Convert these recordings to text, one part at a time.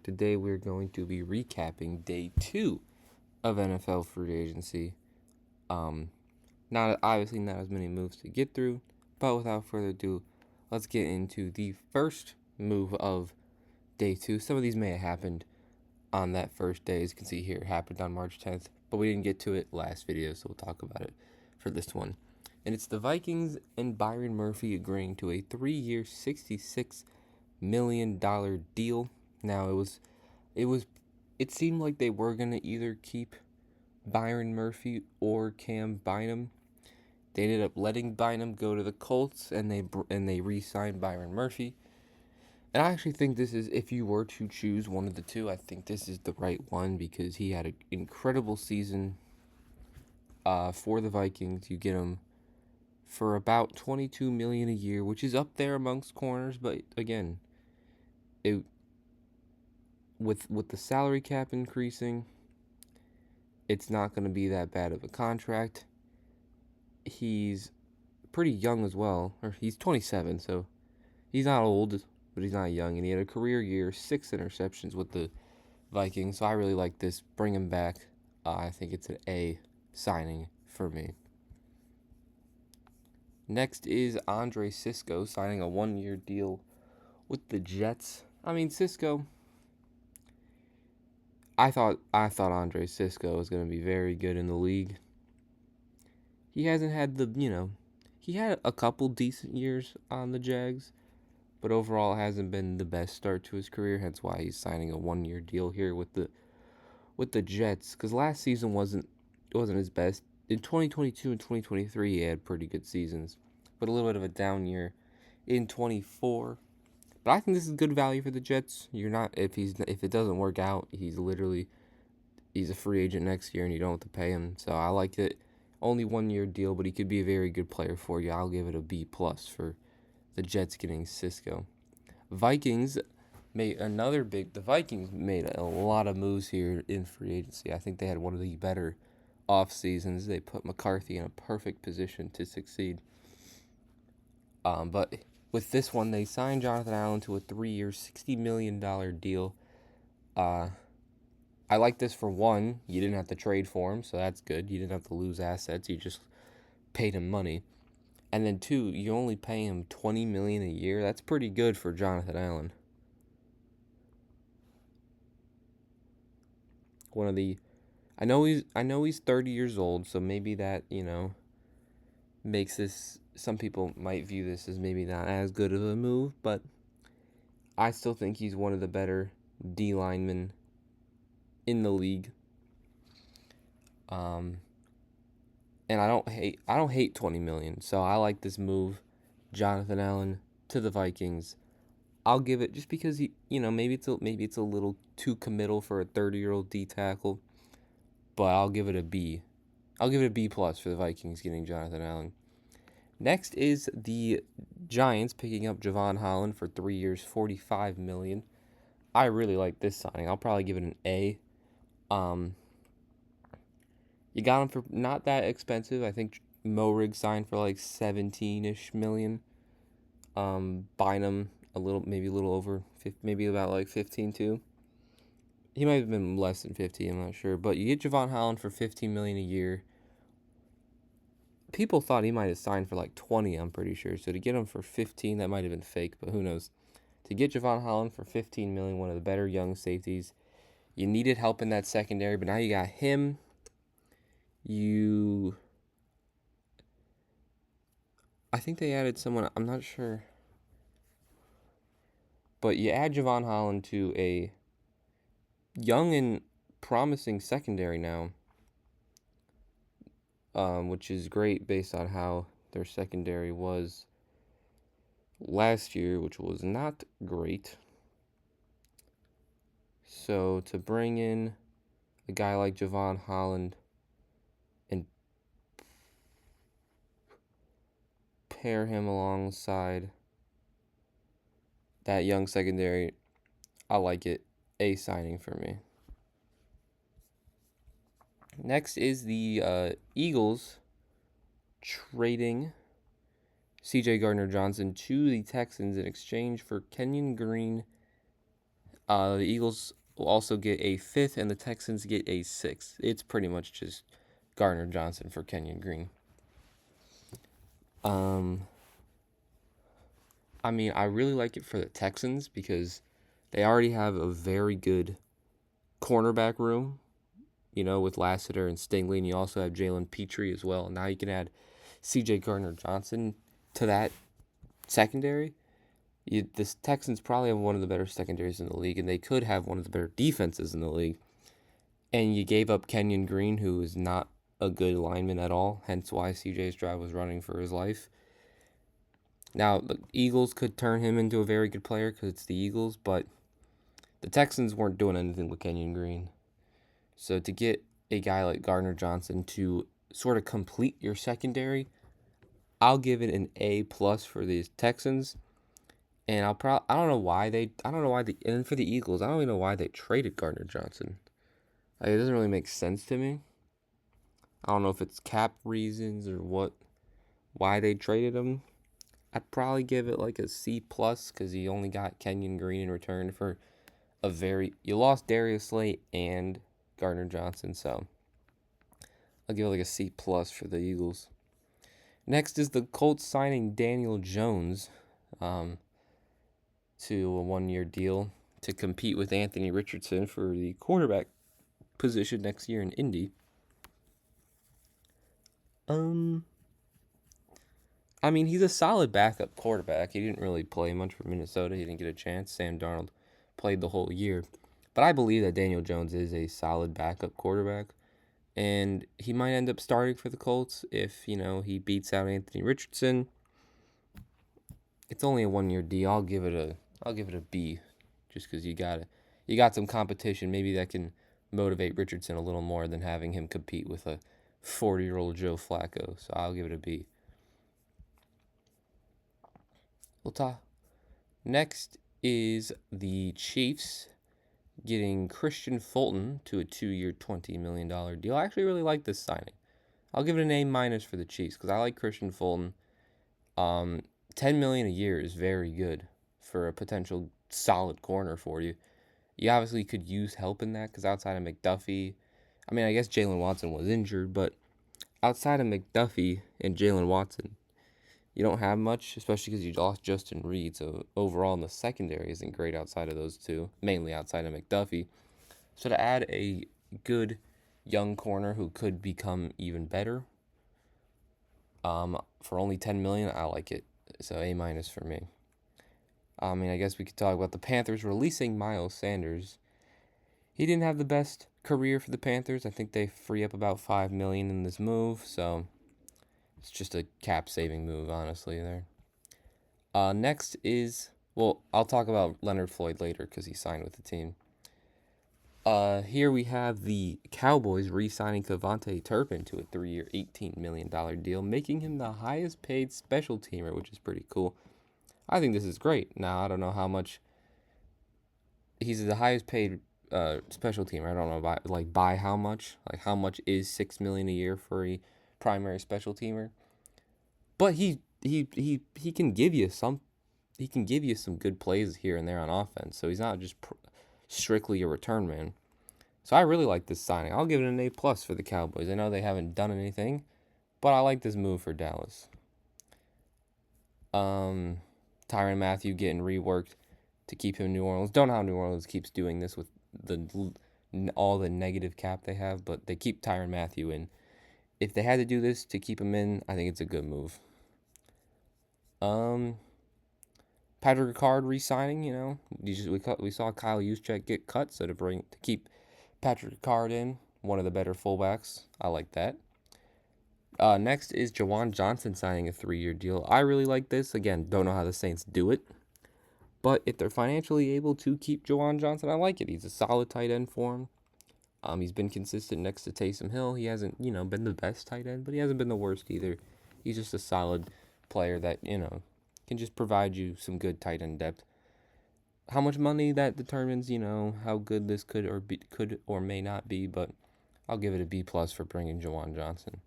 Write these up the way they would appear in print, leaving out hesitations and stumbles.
Today we're going to be recapping day 2 of NFL free agency. Um, not obviously not as many moves to get through, but without further ado, let's get into the first move of day 2. Some of these may have happened on that first day, as you can see here, it happened on March 10th, but we didn't get to it last video, so we'll talk about it for this one. And it's the Vikings and Byron Murphy agreeing to a 3-year, $66 million deal. Now it seemed like they were gonna either keep Byron Murphy or Cam Bynum. They ended up letting Bynum go to the Colts, and they re-signed Byron Murphy. And I actually think this is, if you were to choose one of the two, I think this is the right one because he had an incredible season for the Vikings. You get him for about $22 million a year, which is up there amongst corners, but again, it with the salary cap increasing, it's not going to be that bad of a contract. He's pretty young as well, or he's 27, so he's not old, but he's not young, and he had a career year, 6 interceptions with the Vikings, so I really like this. Bring him back. I think it's an A signing for me. Next is Andre Cisco signing a 1-year deal with the Jets. I mean, Cisco, I thought Andre Cisco was going to be very good in the league. He hasn't had he had a couple decent years on the Jags, but overall hasn't been the best start to his career. Hence why he's signing a 1-year deal here with the Jets. Because last season wasn't his best. In 2022 and 2023, he had pretty good seasons, but a little bit of a down year in 24. But I think this is good value for the Jets. You're not if it doesn't work out, he's a free agent next year, and you don't have to pay him. So I like it. Only 1-year deal, but he could be a very good player for you. I'll give it a B+ for the Jets getting Cisco. The Vikings made a lot of moves here in free agency. I think they had one of the better off seasons. They put McCarthy in a perfect position to succeed. But with this one, they signed Jonathan Allen to a 3-year, $60 million deal. I like this for one. You didn't have to trade for him, so that's good. You didn't have to lose assets. You just paid him money. And then two, you only pay him $20 million a year. That's pretty good for Jonathan Allen. I know he's 30 years old, so maybe that, makes this, some people might view this as maybe not as good of a move, but I still think he's one of the better D linemen in the league. And I don't hate 20 million, so I like this move, Jonathan Allen to the Vikings. I'll give it, just because maybe it's a little too committal for a 30-year-old D tackle, but I'll give it a B. I'll give it a B+ for the Vikings getting Jonathan Allen. Next is the Giants picking up Jevon Holland for 3 years, $45 million. I really like this signing. I'll probably give it an A. You got him for not that expensive. I think Morig signed for like 17-ish million. Bynum maybe a little over, maybe about like 15 too. He might have been less than 50, I'm not sure. But you get Jevon Holland for $15 million a year. People thought he might have signed for like 20, I'm pretty sure. So to get him for 15, that might have been fake, but who knows. To get Jevon Holland for $15 million, one of the better young safeties. You needed help in that secondary, but now you got him. I think they added someone, I'm not sure. But you add Jevon Holland to a young and promising secondary now, which is great based on how their secondary was last year, which was not great. So to bring in a guy like Jevon Holland and pair him alongside that young secondary, I like it. A signing for me. Next is the Eagles trading C.J. Gardner-Johnson to the Texans in exchange for Kenyon Green, The Eagles will also get a 5th, and the Texans get a 6th. It's pretty much just Gardner Johnson for Kenyon Green. I mean, I really like it for the Texans because they already have a very good cornerback room, with Lassiter and Stingley, and you also have Jalen Petrie as well. Now you can add C.J. Gardner-Johnson to that secondary. The Texans probably have one of the better secondaries in the league, and they could have one of the better defenses in the league. And you gave up Kenyon Green, who is not a good lineman at all, hence why C.J. Stroud was running for his life. Now, the Eagles could turn him into a very good player because it's the Eagles, but the Texans weren't doing anything with Kenyon Green. So to get a guy like Gardner Johnson to sort of complete your secondary, I'll give it an A+ for these Texans. And I don't know why and for the Eagles, I don't even know why they traded Gardner Johnson. It doesn't really make sense to me. I don't know if it's cap reasons or why they traded him. I'd probably give it like a C+ because you only got Kenyon Green in return for you lost Darius Slay and Gardner Johnson, so I'll give it like a C+ for the Eagles. Next is the Colts signing Daniel Jones to a 1-year deal to compete with Anthony Richardson for the quarterback position next year in Indy. I mean, he's a solid backup quarterback. He didn't really play much for Minnesota. He didn't get a chance. Sam Darnold played the whole year. But I believe that Daniel Jones is a solid backup quarterback. And he might end up starting for the Colts if, he beats out Anthony Richardson. It's only a 1-year deal. I'll give it a B, just because you got some competition. Maybe that can motivate Richardson a little more than having him compete with a 40-year-old Joe Flacco. So I'll give it a B. Next is the Chiefs getting Christian Fulton to a 2-year, $20 million deal. I actually really like this signing. I'll give it an A- for the Chiefs because I like Christian Fulton. $10 million a year is very good for a potential solid corner for you. You obviously could use help in that because outside of McDuffie, I mean, I guess Jalen Watson was injured, but outside of McDuffie and Jalen Watson, you don't have much, especially because you lost Justin Reed. So overall in the secondary isn't great outside of those two, mainly outside of McDuffie. So to add a good young corner who could become even better, for only $10 million, I like it. So A- for me. I mean, I guess we could talk about the Panthers releasing Miles Sanders. He didn't have the best career for the Panthers. I think they free up about $5 million in this move, so it's just a cap-saving move, honestly, there. Next is, I'll talk about Leonard Floyd later because he signed with the team. Here we have the Cowboys re-signing KaVontae Turpin to a 3-year, $18 million deal, making him the highest paid special teamer, which is pretty cool. I think this is great. Now, I don't know how much he's the highest paid special teamer. I don't know by how much. Like how much is $6 million a year for a primary special teamer? But he can give you some. He can give you some good plays here and there on offense. So he's not just strictly a return man. So I really like this signing. I'll give it an A+ for the Cowboys. I know they haven't done anything, but I like this move for Dallas. Tyrann Mathieu getting reworked to keep him in New Orleans. Don't know how New Orleans keeps doing this with all the negative cap they have, but they keep Tyrann Mathieu in. If they had to do this to keep him in, I think it's a good move. Patrick Ricard re-signing, we saw Kyle Juszczyk get cut, so to keep Patrick Ricard in, one of the better fullbacks, I like that. Next is Juwan Johnson signing a 3-year deal. I really like this. Again, don't know how the Saints do it, but if they're financially able to keep Juwan Johnson, I like it. He's a solid tight end for him. He's been consistent next to Taysom Hill. He hasn't, been the best tight end, but he hasn't been the worst either. He's just a solid player that, can just provide you some good tight end depth. How much money, that determines, how good this could or may not be, but I'll give it a B+ for bringing Juwan Johnson.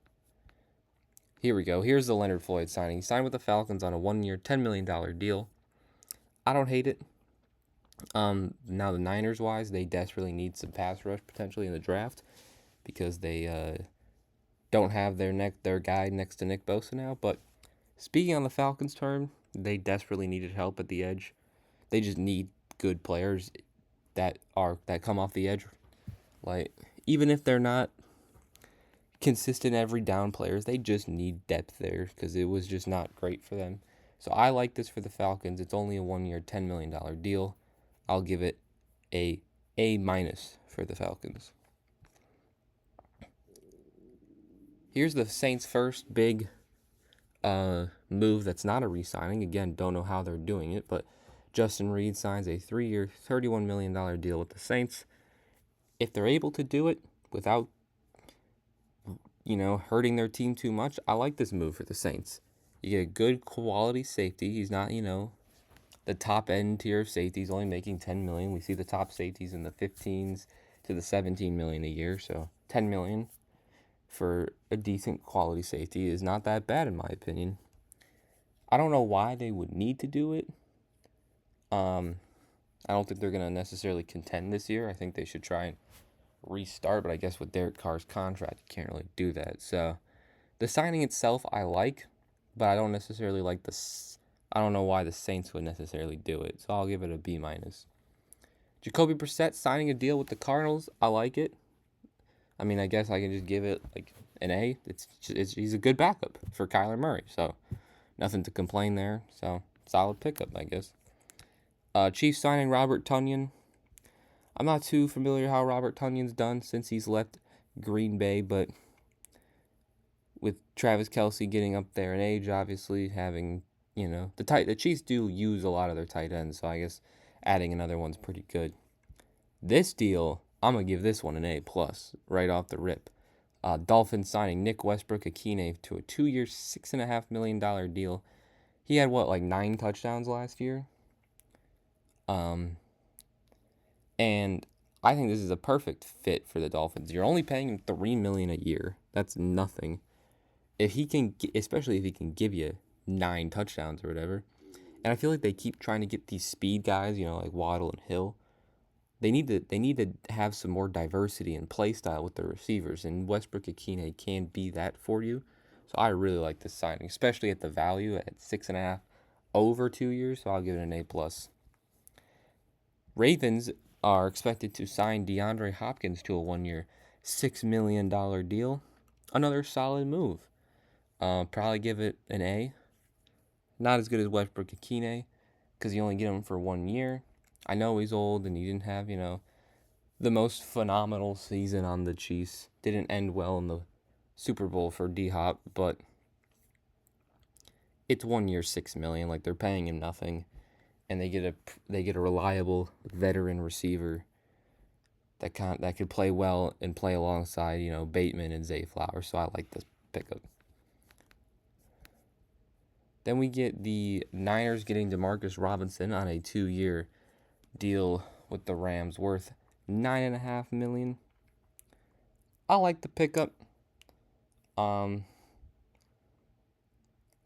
Here we go. Here's the Leonard Floyd signing. He signed with the Falcons on a 1-year, $10 million deal. I don't hate it. Now the Niners wise, they desperately need some pass rush potentially in the draft because they don't have their guy next to Nick Bosa now. But speaking on the Falcons' term, they desperately needed help at the edge. They just need good players that come off the edge. Like even if they're not consistent every down players, they just need depth there because it was just not great for them. So I like this for the Falcons. It's only a 1 year, $10 million deal. I'll give it A minus for the Falcons. Here's the Saints' first big move that's not a re-signing. Again, don't know how they're doing it, but Justin Reid signs a 3-year, $31 million deal with the Saints. If they're able to do it without, hurting their team too much, I like this move for the Saints. You get a good quality safety. He's not, the top end tier of safeties, only making $10 million. We see the top safeties in the 15s to the $17 million a year, so $10 million for a decent quality safety is not that bad in my opinion. I don't know why they would need to do it. I don't think they're going to necessarily contend this year. I think they should try and restart, but I guess with Derek Carr's contract, you can't really do that. So the signing itself I like, but I don't necessarily like I don't know why the Saints would necessarily do it. So I'll give it a B minus. Jacoby Brissett signing a deal with the Cardinals, I like it. I mean, I guess I can just give it like an A. He's a good backup for Kyler Murray, so nothing to complain there. So solid pickup, I guess. Chiefs signing Robert Tonyan. I'm not too familiar how Robert Tonyan's done since he's left Green Bay, but with Travis Kelce getting up there in age, obviously having the Chiefs do use a lot of their tight ends, so I guess adding another one's pretty good. This deal, I'm gonna give this one an A plus right off the rip. Dolphins signing Nick Westbrook-Ikhine to a 2-year, $6.5 million deal. He had 9 touchdowns last year. And I think this is a perfect fit for the Dolphins. You're only paying him $3 million a year. That's nothing. If he can, especially if he can give you 9 touchdowns or whatever. And I feel like they keep trying to get these speed guys, like Waddle and Hill. They need to have some more diversity and play style with the receivers, and Westbrook-Ikhine can be that for you. So I really like this signing, especially at the value at 6.5 over 2 years. So I'll give it an A plus. Ravens are expected to sign DeAndre Hopkins to a 1-year, $6 million deal. Another solid move. Probably give it an A. Not as good as Westbrook-Ikhine because you only get him for 1 year. I know he's old and he didn't have, the most phenomenal season on the Chiefs. Didn't end well in the Super Bowl for D-Hop, but it's 1 year, $6 million. Like they're paying him nothing, and they get a reliable veteran receiver that could play well and play alongside Bateman and Zay Flowers. So I like this pickup. Then we get the Niners getting Demarcus Robinson on a 2-year deal with the Rams worth $9.5 million. I like the pickup. I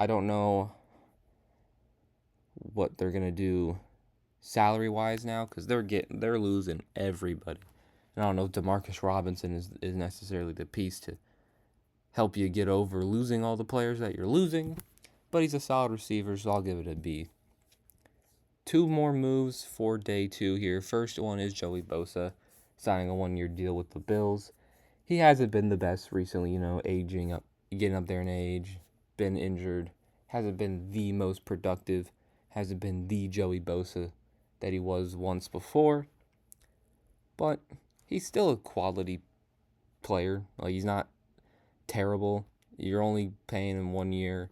don't know what they're gonna do salary wise now because they're losing everybody. And I don't know if Demarcus Robinson is necessarily the piece to help you get over losing all the players that you're losing, but he's a solid receiver, so I'll give it a B. 2 more moves for day 2 here. First one is Joey Bosa signing a 1-year deal with the Bills. He hasn't been the best recently, aging up, getting up there in age, been injured, hasn't been the most productive, hasn't been the Joey Bosa that he was once before, but he's still a quality player. Like, he's not terrible. You're only paying him 1 year.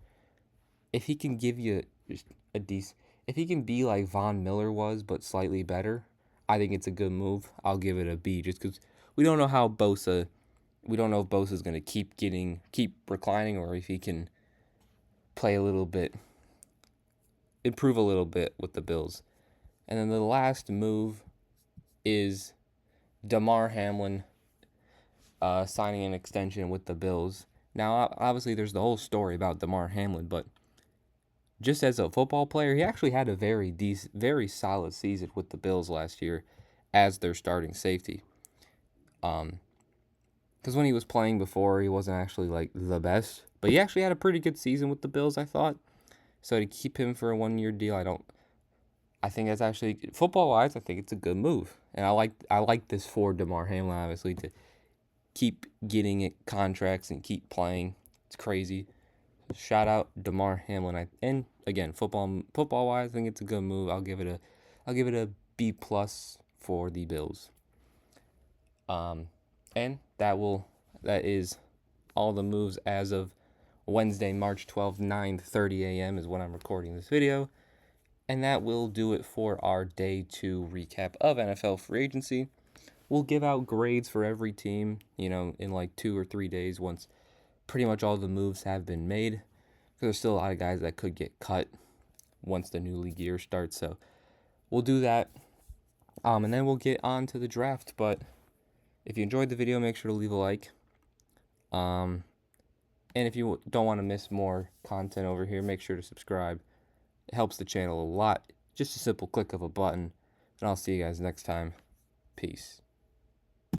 If he can give you just a decent, if he can be like Von Miller was, but slightly better, I think it's a good move. I'll give it a B just because we don't know how Bosa. We don't know if Bosa's going to keep reclining, or if he can play a little bit, improve a little bit with the Bills. And then the last move is Damar Hamlin signing an extension with the Bills. Now, obviously, there's the whole story about Damar Hamlin, but just as a football player, he actually had a very solid season with the Bills last year as their starting safety. Because when he was playing before, he wasn't actually like the best, but he actually had a pretty good season with the Bills, I thought. So to keep him for a 1 year deal, I think that's actually football wise. I think it's a good move, and I like this for Damar Hamlin obviously to keep getting it contracts and keep playing. It's crazy. Shout out Damar Hamlin. And again, football wise, I think it's a good move. I'll give it a B plus for the Bills. And that is all the moves as of Wednesday, March 12th, 9:30 a.m. is when I'm recording this video. And that will do it for our day 2 recap of NFL free agency. We'll give out grades for every team, in like 2 or 3 days once pretty much all the moves have been made. Because there's still a lot of guys that could get cut once the new league year starts. So we'll do that. And then we'll get on to the draft. But if you enjoyed the video, make sure to leave a like. And if you don't want to miss more content over here, make sure to subscribe. It helps the channel a lot. Just a simple click of a button. And I'll see you guys next time. Peace.